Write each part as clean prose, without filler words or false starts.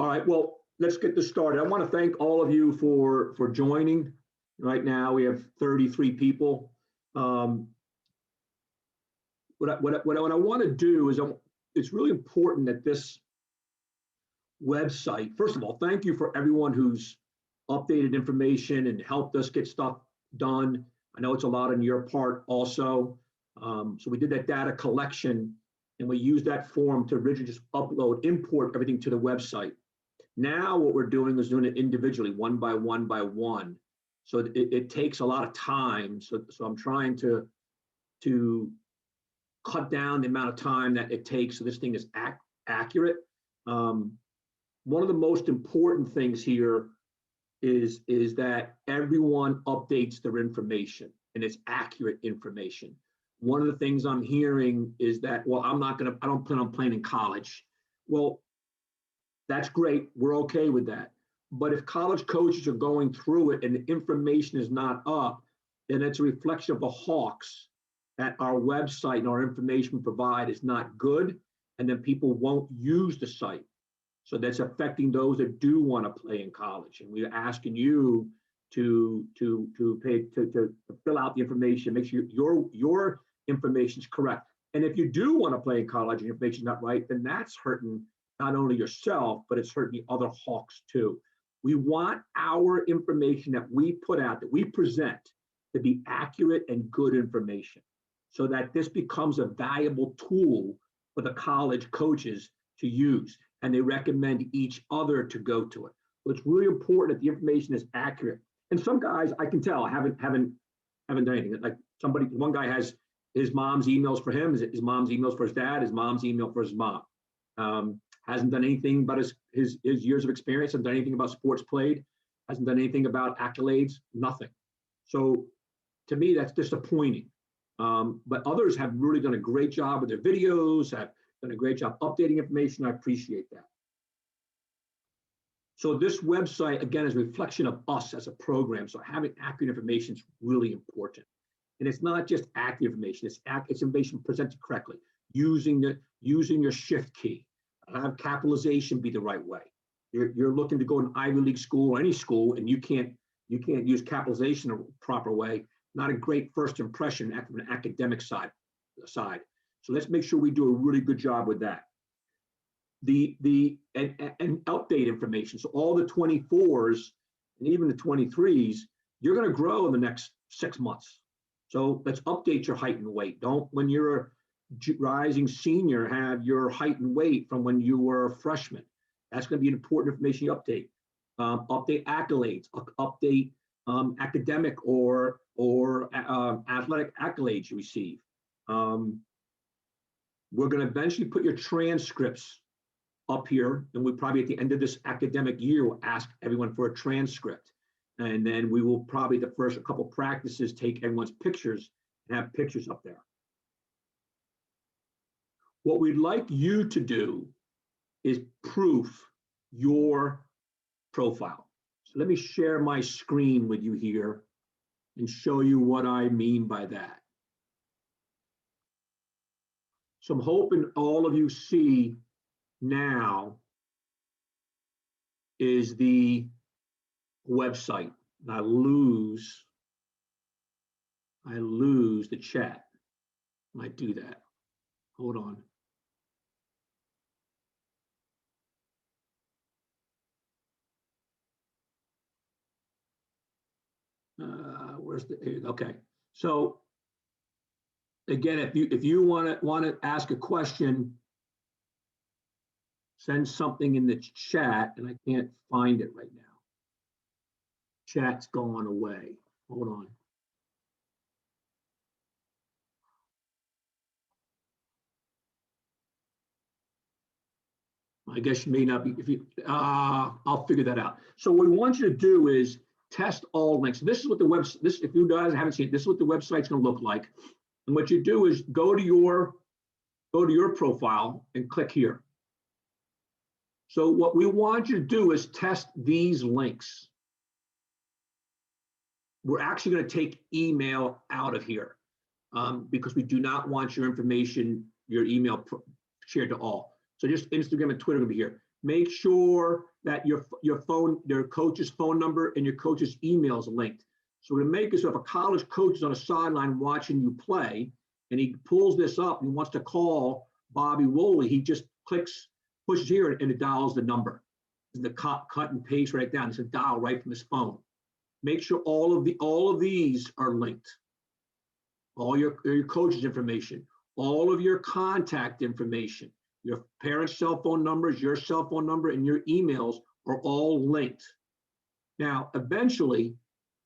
All right, well, let's get this started. I want to thank all of you for joining. Right now, we have 33 people. What I want to do is, it's really important that this website, first of all, thank you for everyone who's updated information and helped us get stuff done. I know it's a lot on your part also. So we did that data collection and we used that form to originally just upload, import everything to the website. Now what we're doing is doing it individually, one by one by one. So it takes a lot of time. So I'm trying to cut down the amount of time that it takes so this thing is accurate. One of the most important things here is that everyone updates their information and it's accurate information. One of the things I'm hearing is that, well, I don't plan on playing in college. Well, that's great. We're okay with that. But if college coaches are going through it and the information is not up, then it's a reflection of the Hawks that our website and our information we provide is not good, and then people won't use the site. So that's affecting those that do want to play in college. And we're asking you to fill out the information, make sure your information is correct. And if you do want to play in college and your information is not right, then that's hurting not only yourself, but it's hurting the other Hawks too. We want our information that we put out, that we present, to be accurate and good information, so that this becomes a valuable tool for the college coaches to use, and they recommend each other to go to it. So it's really important that the information is accurate. And some guys, I can tell, haven't done anything. Like one guy has his mom's emails for him, his mom's emails for his dad, his mom's email for his mom. Hasn't done anything about his years of experience, hasn't done anything about sports played, hasn't done anything about accolades, nothing. So to me, that's disappointing. But others have really done a great job with their videos, have done a great job updating information. I appreciate that. So this website, again, is a reflection of us as a program. So having accurate information is really important. And it's not just accurate information, it's information presented correctly, using your shift key. Have capitalization be the right way. You're looking to go to an Ivy League school or any school, and you can't use capitalization the proper way. Not a great first impression from an academic side. So let's make sure we do a really good job with that. And update information. So all the 24s and even the 23s, you're going to grow in the next 6 months. So let's update your height and weight. Don't, when you're a rising senior, have your height and weight from when you were a freshman. That's going to be an important information you update. Update accolades, update academic or athletic accolades you receive. We're going to eventually put your transcripts up here, and we probably at the end of this academic year will ask everyone for a transcript. And then we will probably the first couple practices take everyone's pictures and have pictures up there. What we'd like you to do is proof your profile. So let me share my screen with you here and show you what I mean by that. So I'm hoping all of you see now is the website. And I lose the chat. Might do that. Hold on. Where's the, okay. So again, if you want to ask a question, send something in the chat, and I can't find it right now. Chat's gone away. Hold on. I guess you may not be, if you, I'll figure that out. So what we want you to do is test all links. This is what the website, if you guys haven't seen it, this is what the website's gonna look like. And what you do is go to your profile and click here. So what we want you to do is test these links. We're actually gonna take email out of here because we do not want your information, your email shared to all. So just Instagram and Twitter will be here. Make sure that your coach's phone number and your coach's email is linked. So to make it so if a college coach is on a sideline watching you play and he pulls this up and he wants to call Bobby Woolley, he just pushes here and it dials the number. And the cut and paste right down. It's a dial right from his phone. Make sure all of these are linked. All your coach's information, all of your contact information, your parents' cell phone numbers, your cell phone number, and your emails are all linked. Now, eventually,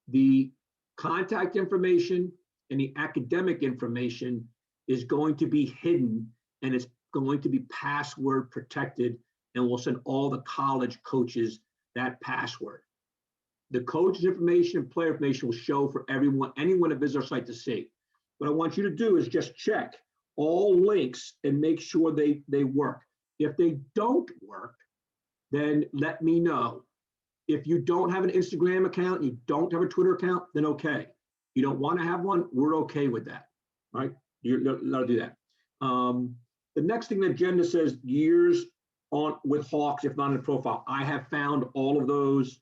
the contact information and the academic information is going to be hidden, and it's going to be password protected, and we'll send all the college coaches that password. The coach's information and player information will show for anyone that visits our site to see. What I want you to do is just check all links and make sure they work. If they don't work, then let me know. If you don't have an Instagram account, you don't have a Twitter account, then okay. You don't want to have one, we're okay with that, right? You're allowed to do that. The next thing the agenda says, years on with Hawks, if not in the profile. I have found all of those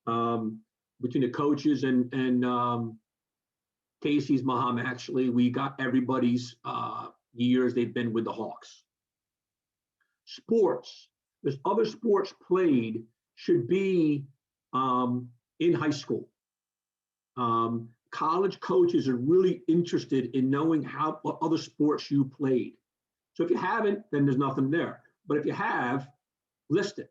between the coaches and Casey's mom. Actually, we got everybody's years they've been with the Hawks. Sports, there's other sports played should be in high school. College coaches are really interested in knowing what other sports you played. So if you haven't, then there's nothing there. But if you have, list it.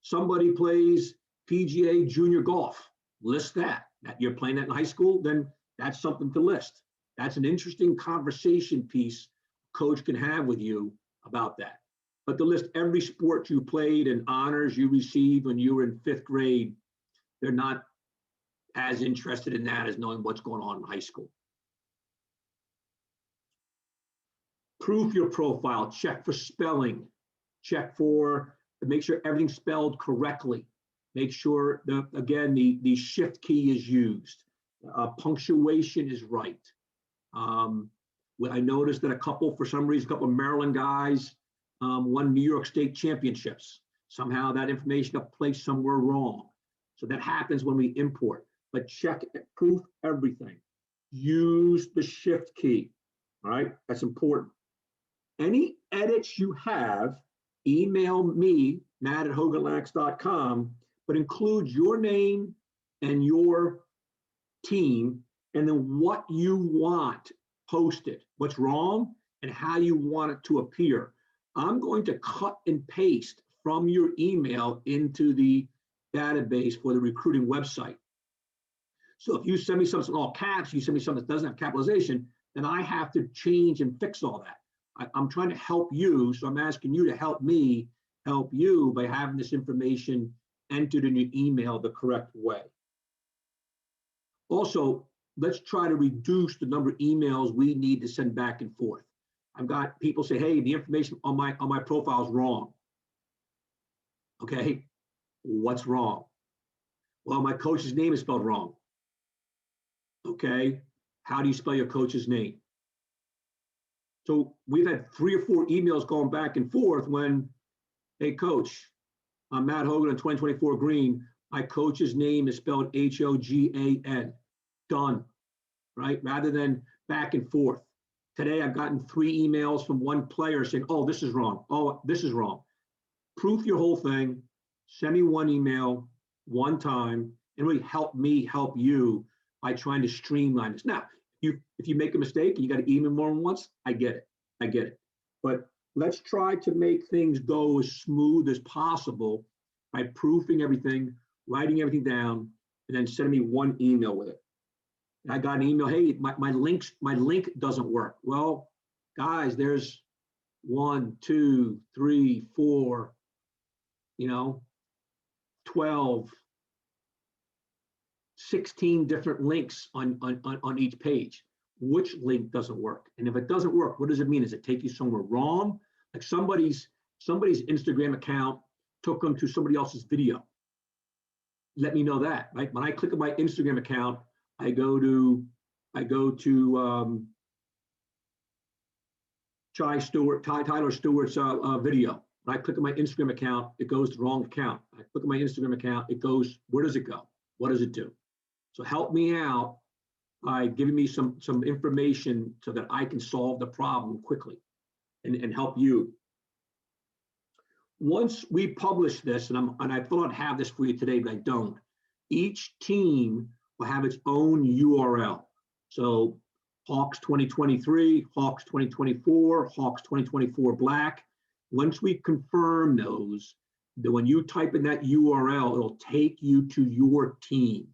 Somebody plays PGA junior golf, list that. That you're playing that in high school, then that's something to list. That's an interesting conversation piece coach can have with you about that. But to list every sport you played and honors you received when you were in 5th grade, they're not as interested in that as knowing what's going on in high school. Proof your profile, check for spelling, make sure everything's spelled correctly. Make sure the shift key is used. Punctuation is right. I noticed that for some reason, a couple of Maryland guys won New York State championships. Somehow that information got placed somewhere wrong. So that happens when we import. But check, proof everything. Use the shift key. All right, that's important. Any edits you have, email me, matt@hoganlax.com, but include your name and your team, and then what you want posted, what's wrong, and how you want it to appear. I'm going to cut and paste from your email into the database for the recruiting website. So if you send me something in all caps, you send me something that doesn't have capitalization, then I have to change and fix all that. I'm trying to help you, so I'm asking you to help me help you by having this information entered in your email the correct way. Also, let's try to reduce the number of emails we need to send back and forth. I've got people say, hey, the information on my profile is wrong. Okay, what's wrong? Well, my coach's name is spelled wrong. Okay, how do you spell your coach's name? So we've had 3 or 4 emails going back and forth when, hey, coach, I'm Matt Hogan on 2024 Green. My coach's name is spelled Hogan. Done, right? Rather than back and forth. Today, I've gotten 3 emails from one player saying, oh, this is wrong. Oh, this is wrong. Proof your whole thing. Send me one email, one time, and really help me help you by trying to streamline this. Now, if you make a mistake and you got to email more than once, I get it. But let's try to make things go as smooth as possible by proofing everything, writing everything down, and then sending me one email with it. And I got an email, hey, my link doesn't work. Well, guys, there's 1, 2, 3, 4, 12, 16 different links on each page. Which link doesn't work? And if it doesn't work, what does it mean? Does it take you somewhere wrong? Like somebody's Instagram account took them to somebody else's video. Let me know that, right? When I click on my Instagram account, I go to Tyler Stewart's video, When I click on my Instagram account, it goes to the wrong account. I click on my Instagram account, it goes, where does it go? What does it do? So help me out by giving me some information so that I can solve the problem quickly and help you. Once we publish this, and I thought I'd have this for you today, but I don't, each team will have its own URL. So Hawks 2023, Hawks 2024, Hawks 2024 Black. Once we confirm those, then when you type in that URL, it'll take you to your team.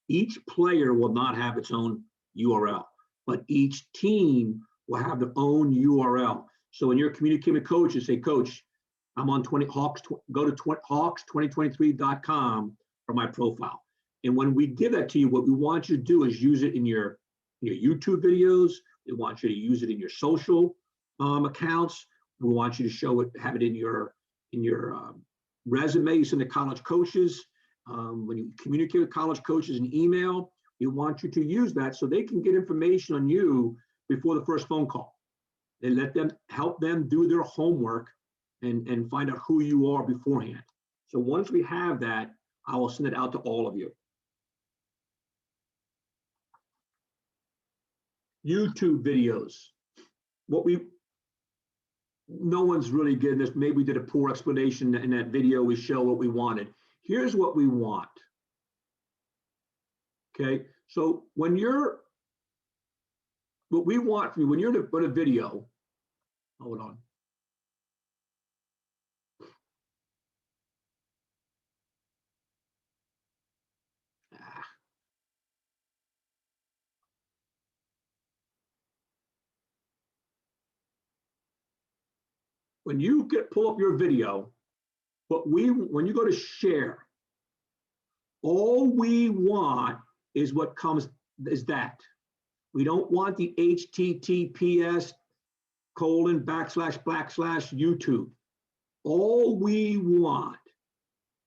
Each player will not have its own URL, but each team will have their own URL. So when you're communicating with coaches, say, Coach, I'm on Hawks, go to hawks2023.com for my profile. And when we give that to you, what we want you to do is use it in your YouTube videos. We want you to use it in your social accounts. We want you to show it, have it in your resume you send to college coaches. When you communicate with college coaches in email, we want you to use that so they can get information on you before the first phone call. And help them do their homework and find out who you are beforehand. So once we have that, I will send it out to all of you. YouTube videos. No one's really getting this. Maybe we did a poor explanation in that video. We show what we wanted. Here's what we want. Okay, so what we want from you, when you're to put a video, hold on. When you pull up your video, when you go to share, all we want is what comes is that. We don't want the https://YouTube. All we want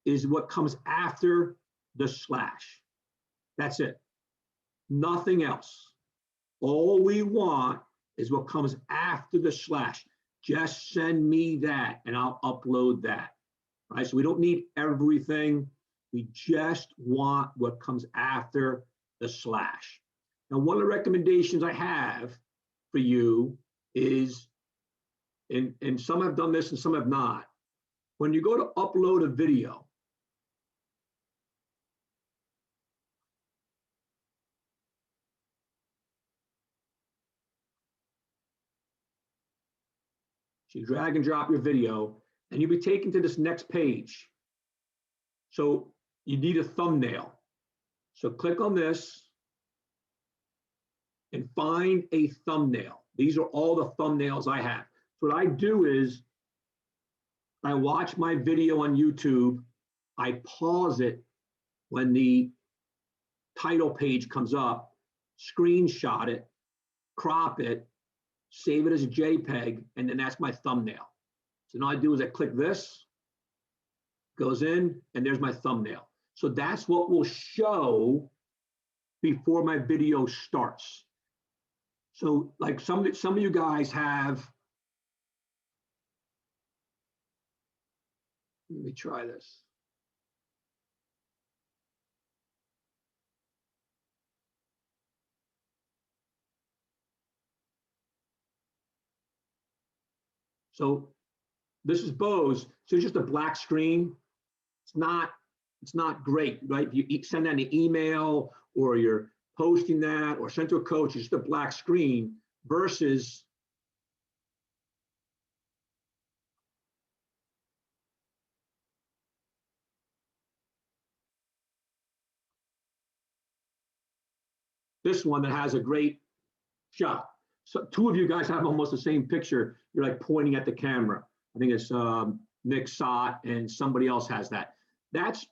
is what comes after the slash. That's it. Nothing else. All we want is what comes after the slash. Just send me that and I'll upload that. All right, so we don't need everything. We just want what comes after the slash. Now, one of the recommendations I have for you is, and some have done this and some have not, when you go to upload a video, so you drag and drop your video, and you'll be taken to this next page. So you need a thumbnail. So click on this and find a thumbnail. These are all the thumbnails I have. So what I do is I watch my video on YouTube. I pause it when the title page comes up, screenshot it, crop it, save it as a JPEG, and then that's my thumbnail. So now I do is I click this, goes in, and there's my thumbnail. So that's what will show before my video starts. So like some of you guys have, let me try this. So this is Bose. So it's just a black screen. It's not great, right? If you send out an email or you're posting that or send to a coach, it's just a black screen versus this one that has a great shot. So two of you guys have almost the same picture. You're like pointing at the camera. I think it's Nick Sott and somebody else has that. That's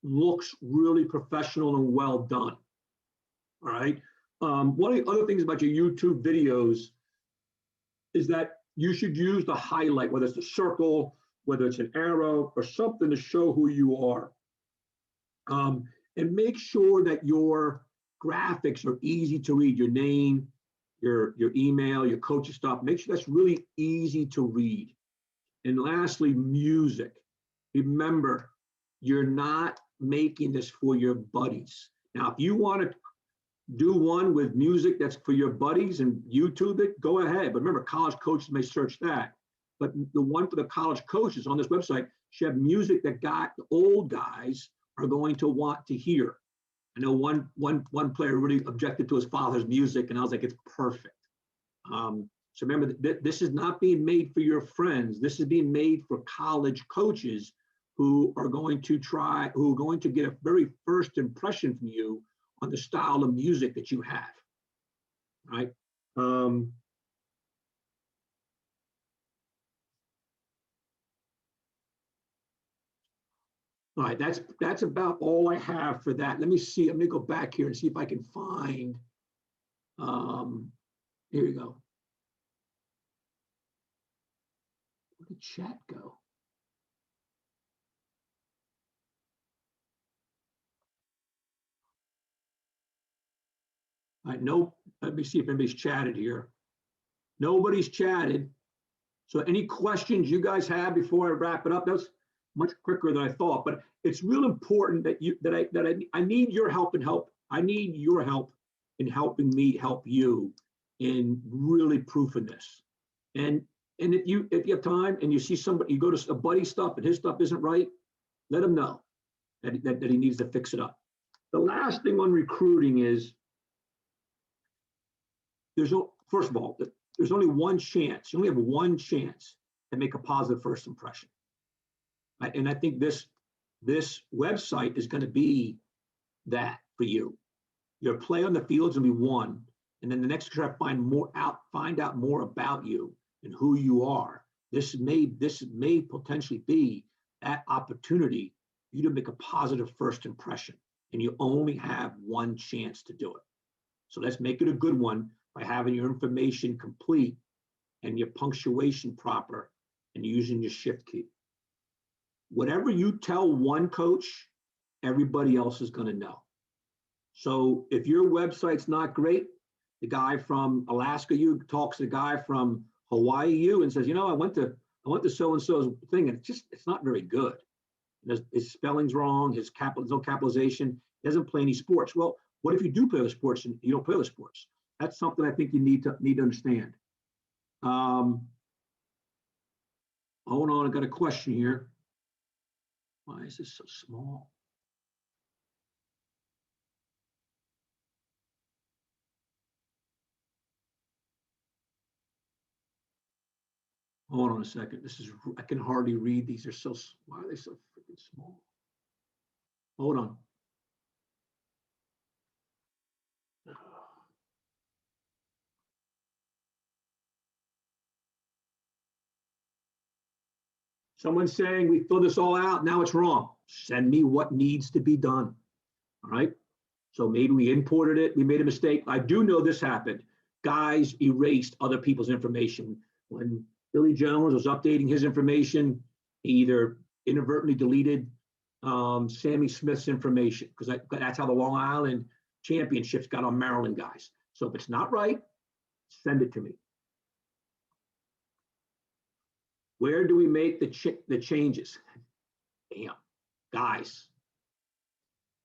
looks really professional and well done. All right. One of the other things about your YouTube videos is that you should use the highlight, whether it's a circle, whether it's an arrow or something to show who you are. And make sure that your graphics are easy to read. Your name, your email, your coaching stuff. Make sure that's really easy to read. And lastly, music. Remember, you're not making this for your buddies. Now, if you want to do one with music that's for your buddies and YouTube it, go ahead. But remember, college coaches may search that. But the one for the college coaches on this website should have music that the old guys are going to want to hear. I know one player really objected to his father's music, and I was like, it's perfect. So remember, this is not being made for your friends. This is being made for college coaches who are going to get a very first impression from you on the style of music that you have, right? All right, that's about all I have for that. Let me see. Let me go back here and see if I can find. Here we go. Where did chat go? All right, nope. Let me see if anybody's chatted here. Nobody's chatted. So any questions you guys have before I wrap it up? That's much quicker than I thought, but it's real important I need your help and help. I need your help in helping me help you in really proofing this. And if you have time and you see somebody, you go to a buddy stuff and his stuff isn't right, let him know that he needs to fix it up. The last thing on recruiting is first of all, there's only one chance. You only have one chance to make a positive first impression. Right? And I think this website is going to be that for you. Your play on the field is going to be one, and then the next try to find out more about you and who you are. This may potentially be that opportunity for you to make a positive first impression, and you only have one chance to do it. So let's make it a good one by having your information complete and your punctuation proper and using your shift key. Whatever you tell one coach, everybody else is going to know. So if your website's not great, the guy from Alaska U talks to the guy from Hawaii U and says, I went to so-and-so's thing, and it's not very good. His spelling's wrong, there's no capitalization, he doesn't play any sports. Well, what if you do play the sports and you don't play the sports? That's something I think you need to understand. Hold on, I got a question here. Why is this so small? Hold on a second. I can hardly read these. Why are they so freaking small? Hold on. Someone's saying we fill this all out, now it's wrong. Send me what needs to be done. All right. So maybe we imported it, we made a mistake. I do know this happened. Guys erased other people's information. When Billy Jones was updating his information, he either inadvertently deleted Sammy Smith's information, because that's how the Long Island championships got on Maryland guys. So if it's not right, send it to me. Where do we make the changes? Damn, guys.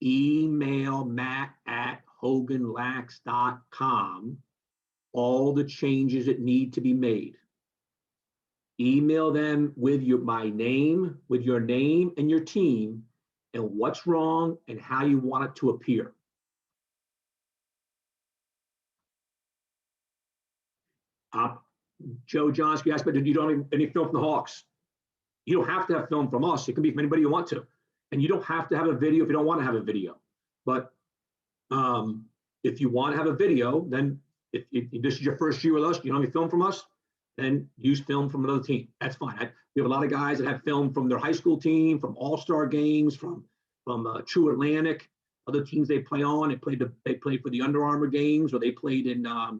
Email matt@hoganlax.com all the changes that need to be made. Email them with your name and your team and what's wrong and how you want it to appear. Joe Johnsky asked, but you don't have any film from the Hawks. You don't have to have film from us. It can be from anybody you want to. And you don't have to have a video if you don't want to have a video. But if you want to have a video, then if this is your first year with us, you don't have any film from us, then use film from another team. That's fine. We have a lot of guys that have film from their high school team, from all-star games, from True Atlantic, other teams they play on. They played for the Under Armour games, or they played in the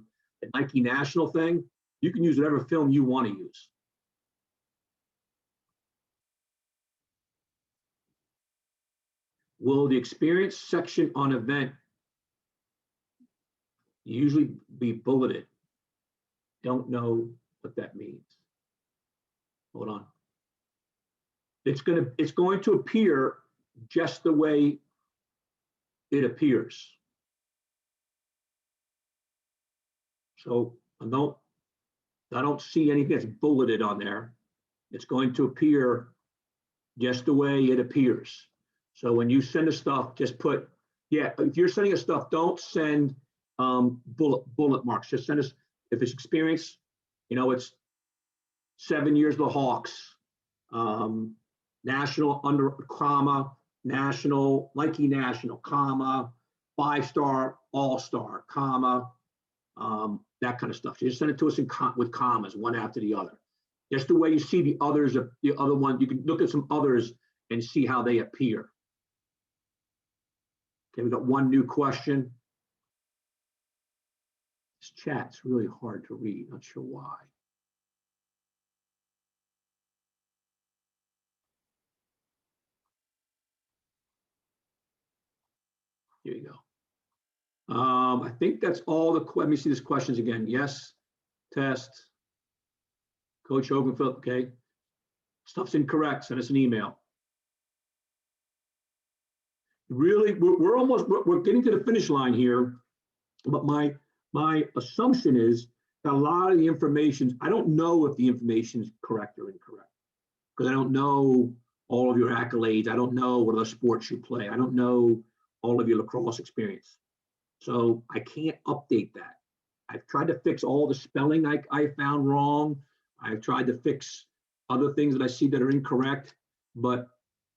Nike National thing. You can use whatever film you want to use. Will the experience section on event usually be bulleted? Don't know what that means. Hold on. It's going to appear just the way it appears. So I don't see anything that's bulleted on there. It's going to appear just the way it appears. So when you send us stuff, just put, yeah, if you're sending us stuff, don't send bullet marks. Just send us, if it's experience, it's 7 years of the Hawks, national under comma, national, Nike national, comma, 5-star, all-star, comma, that kind of stuff. So just send it to us with commas, one after the other. Just the way you see the others, the other one, you can look at some others and see how they appear. Okay, we got one new question. This chat's really hard to read, not sure why. Here you go. I think that's all let me see these questions again. Yes, test. Coach Ogenfield, okay. Stuff's incorrect, send us an email. Really, we're getting to the finish line here, but my assumption is that a lot of the information, I don't know if the information is correct or incorrect, because I don't know all of your accolades. I don't know what other sports you play. I don't know all of your lacrosse experience. So I can't update that. I've tried to fix all the spelling I found wrong. I've tried to fix other things that I see that are incorrect, but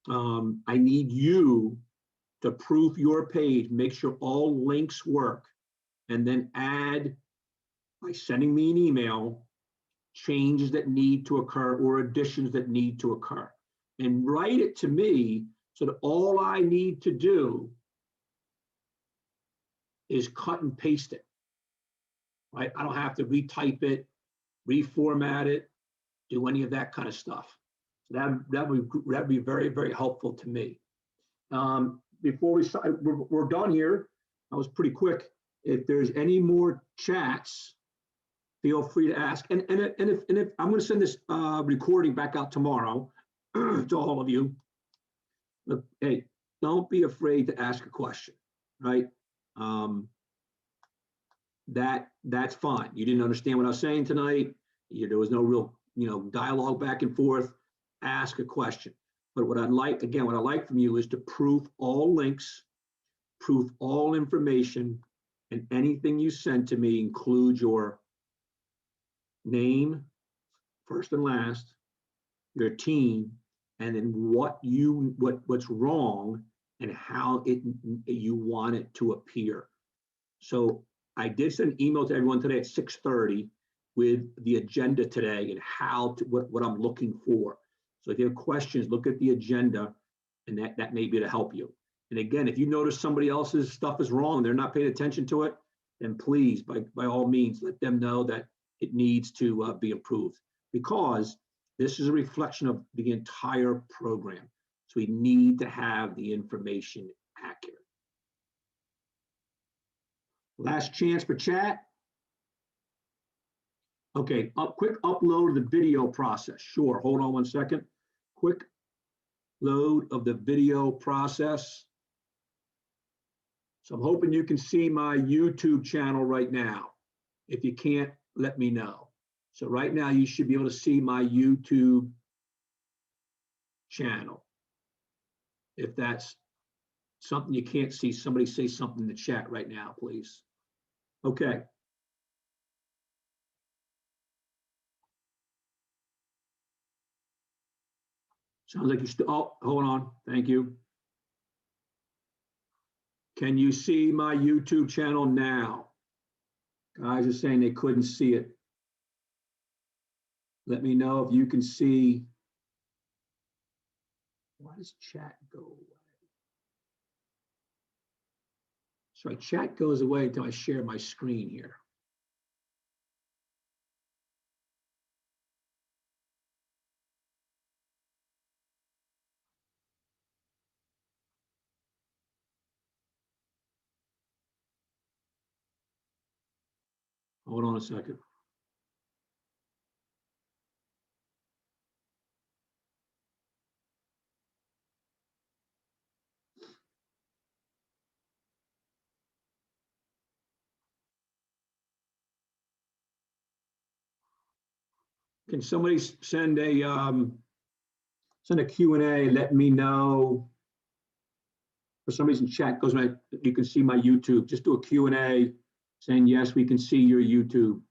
I need you to proof your page, make sure all links work, and then add, by sending me an email, changes that need to occur or additions that need to occur. And write it to me so that all I need to do is cut and paste it. Right? I don't have to retype it, reformat it, do any of that kind of stuff. So that'd be very, very helpful to me. Before we're done here, I was pretty quick. If there's any more chats, feel free to ask. And if I'm going to send this recording back out tomorrow to all of you. Look, hey, don't be afraid to ask a question, right? That's fine. You didn't understand what I was saying tonight. There was no real, dialogue back and forth. Ask a question. But what I'd like from you is to proof all links, proof all information, and anything you send to me include your name, first and last, your team, and then what's wrong and how you want it to appear. So I did send an email to everyone today at 6:30 with the agenda today and what I'm looking for. So if you have questions, look at the agenda, and that may be to help you. And again, if you notice somebody else's stuff is wrong, they're not paying attention to it, then please, by all means, let them know that it needs to be improved, because this is a reflection of the entire program. So we need to have the information accurate. Last chance for chat. Okay, quick upload of the video process. Sure, hold on one second. Quick load of the video process. So I'm hoping you can see my YouTube channel right now. If you can't, let me know. So right now you should be able to see my YouTube channel. If that's something you can't see, somebody say something in the chat right now, please. Okay. Sounds like you still, oh, hold on, thank you. Can you see my YouTube channel now? Guys are saying they couldn't see it. Let me know if you can see. Why does chat go away? Sorry, chat goes away until I share my screen here. Hold on a second. Can somebody send a Q&A, let me know. For some reason, chat goes, you can see my YouTube. Just do a Q&A saying, yes, we can see your YouTube,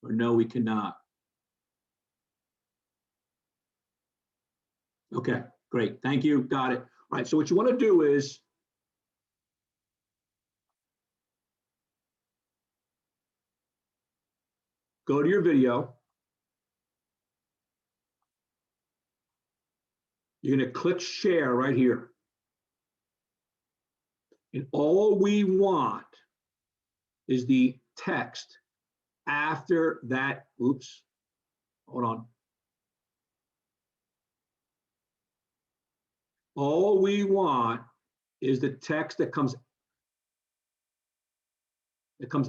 or no, we cannot. Okay, great. Thank you. Got it. All right. So what you want to do is go to your video. You're going to click share right here. And all we want is the text after that. Oops, hold on. All we want is the text that comes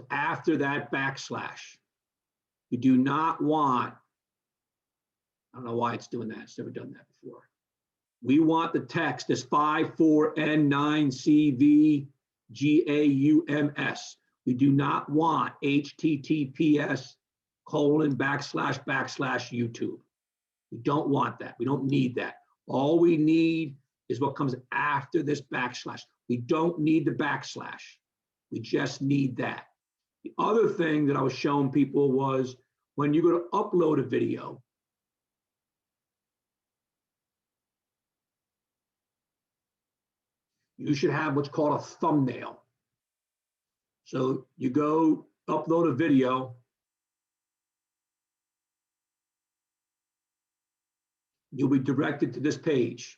after that backslash. You do not want, I don't know why it's doing that. It's never done that before. We want the text as 54N9CVGAUMS. We do not want HTTPS:// We don't want that. We don't need that. All we need is what comes after this backslash. We don't need the backslash. We just need that. The other thing that I was showing people was when you go to upload a video, you should have what's called a thumbnail. So you go upload a video. You'll be directed to this page.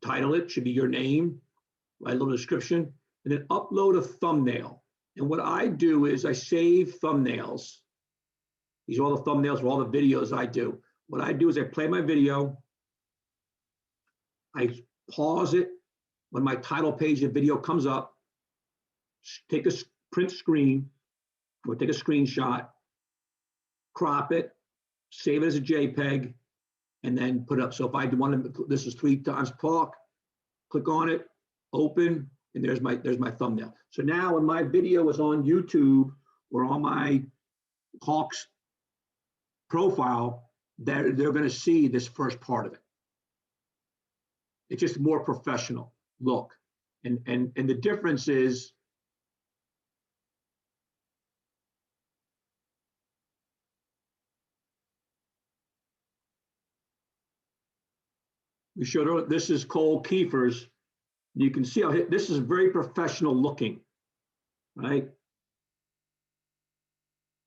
Title it, should be your name, write a little description, and then upload a thumbnail. And what I do is I save thumbnails. These are all the thumbnails for all the videos I do. What I do is I play my video. I pause it when my title page of video comes up, take a print screen or take a screenshot, crop it, save it as a JPEG, and then put it up. So if I want to, this is 3 times talk, click on it, open, and there's my thumbnail. So now when my video is on YouTube or on my Hawks profile, they're going to see this first part of it. It's just a more professional look. And the difference is we showed, this is Cole Kiefer's. You can see how this is very professional looking, right?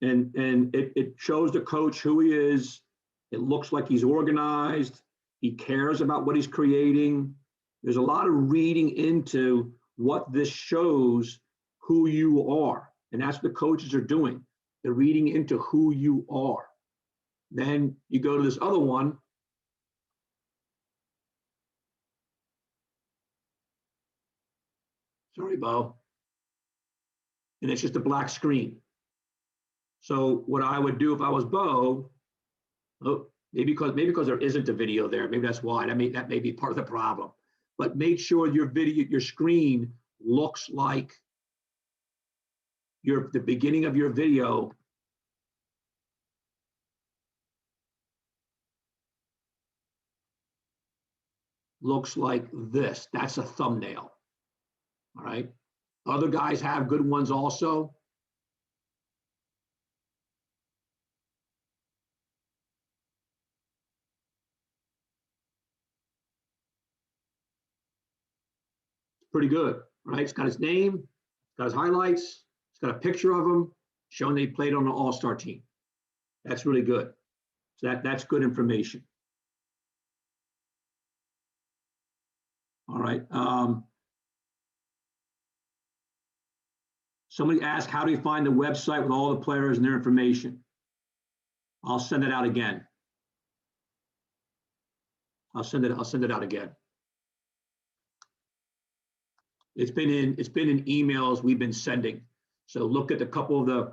And it shows the coach who he is. It looks like he's organized. He cares about what he's creating. There's a lot of reading into what this shows who you are. And that's what the coaches are doing. They're reading into who you are. Then you go to this other one. Sorry, Bo. And it's just a black screen. So what I would do if I was Bo, maybe because there isn't a video there, maybe that's why. That may be part of the problem. But make sure your video, your screen looks like the beginning of your video looks like this. That's a thumbnail. All right. Other guys have good ones also. Pretty good, right? It's got his name, it's got his highlights, it's got a picture of him showing they played on an all-star team. That's really good. So that's good information. All right. Somebody asked, how do you find the website with all the players and their information? I'll send it out again. I'll send it out again. It's been in emails we've been sending. So look at a couple of the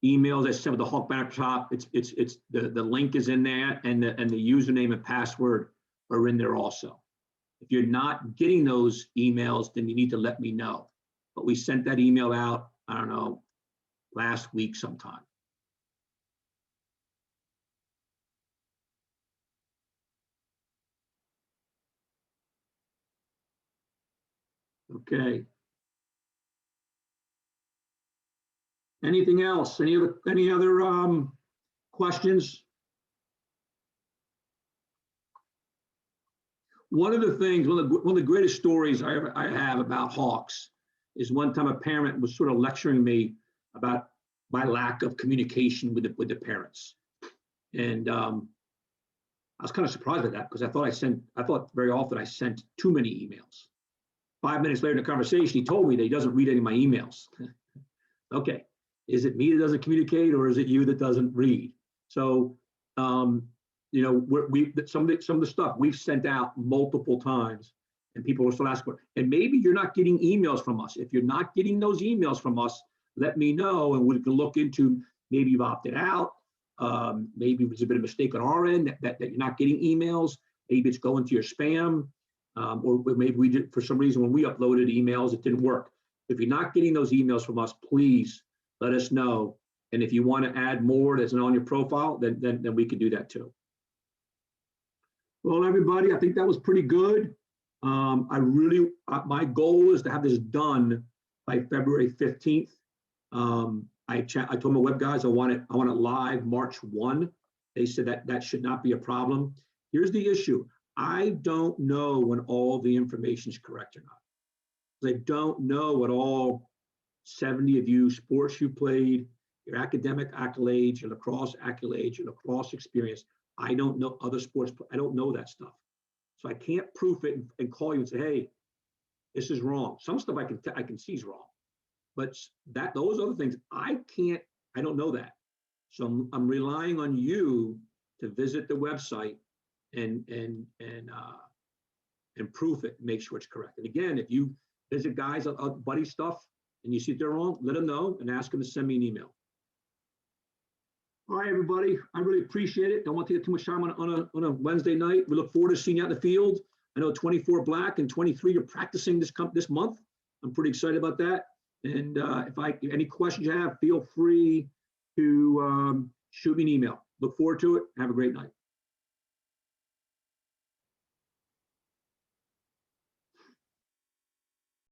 emails I sent with the Hawk banner top. It's the link is in there, and the username and password are in there also. If you're not getting those emails, then you need to let me know. But we sent that email out, I don't know, last week sometime. Okay. Anything else? Any other questions? One of the things, one of the greatest stories I have about hawks is one time a parent was sort of lecturing me about my lack of communication with the parents, and I was kind of surprised at that because I thought very often I sent too many emails. 5 minutes later in the conversation, he told me that he doesn't read any of my emails. Okay, is it me that doesn't communicate, or is it you that doesn't read? So, you know, some of the stuff we've sent out multiple times, and people are still asking for. And maybe you're not getting emails from us. If you're not getting those emails from us, let me know, and we can look into maybe you've opted out. Maybe it was a bit of a mistake on our end that you're not getting emails. Maybe it's going to your spam, or maybe we did for some reason when we uploaded emails it didn't work. If you're not getting those emails from us, please let us know. And if you want to add more that's not on your profile, then we can do that too. Well, everybody, I think that was pretty good. My goal is to have this done by February 15th. I told my web guys I want it live March 1. They said that should not be a problem. Here's the issue. I don't know when all the information is correct or not. I don't know what all 70 of you sports you played, your academic accolades, your lacrosse accolades, your lacrosse experience. I don't know other sports. I don't know that stuff. So I can't proof it and call you and say, hey, this is wrong. Some stuff I can see is wrong. But those other things, I don't know that. So I'm relying on you to visit the website and proof it, make sure it's correct. And again, if you visit guys on buddy stuff and you see they're wrong, let them know and ask them to send me an email. All right, everybody, I really appreciate it. Don't want to take too much time on a Wednesday night. We look forward to seeing you out in the field. I know 24 black and 23 are practicing this month. I'm pretty excited about that. And if any questions you have, feel free to shoot me an email. Look forward to it. Have a great night.